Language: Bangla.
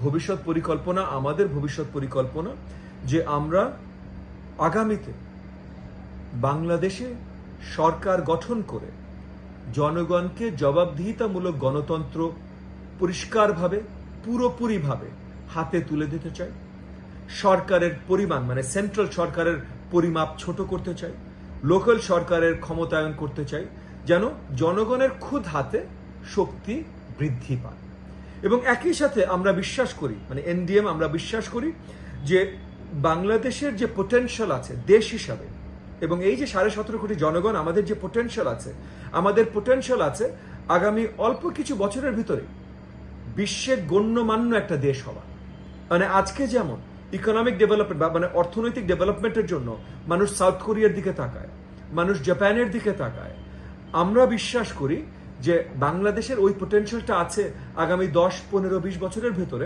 ভবিষ্যৎ পরিকল্পনা, আমাদের ভবিষ্যৎ পরিকল্পনা যে আমরা আগামীতে বাংলাদেশে সরকার গঠন করে জনগণকে জবাবদিহিতামূলক গণতন্ত্র পরিষ্কারভাবে পুরোপুরিভাবে হাতে তুলে দিতে চাই। সরকারের পরিমাণ মানে সেন্ট্রাল সরকারের পরিমাপ ছোট করতে চাই, লোকাল সরকারের ক্ষমতায়ন করতে চাই, যেন জনগণের খুদ হাতে শক্তি বৃদ্ধি পায়। এবং একই সাথে আমরা বিশ্বাস করি, মানে এনডিএম আমরা বিশ্বাস করি যে বাংলাদেশের যে পোটেনশিয়াল আছে দেশ হিসাবে, এবং এই যে 17.5 কোটি জনগণ, আমাদের যে পোটেনশিয়াল আছে, আমাদের পোটেনশিয়াল আছে আগামী অল্প কিছু বছরের ভিতরে বিশ্বের গণ্যমান্য একটা দেশ হওয়া। মানে আজকে যেমন ইকোনমিক ডেভেলপমেন্ট বা মানে অর্থনৈতিক ডেভেলপমেন্টের জন্য মানুষ সাউথ কোরিয়ার দিকে তাকায়, মানুষ জাপানের দিকে তাকায়, আমরা বিশ্বাস করি যে বাংলাদেশের ওই পোটেনশিয়ালটা আছে আগামী 10, 15, 20 বছরের ভেতরে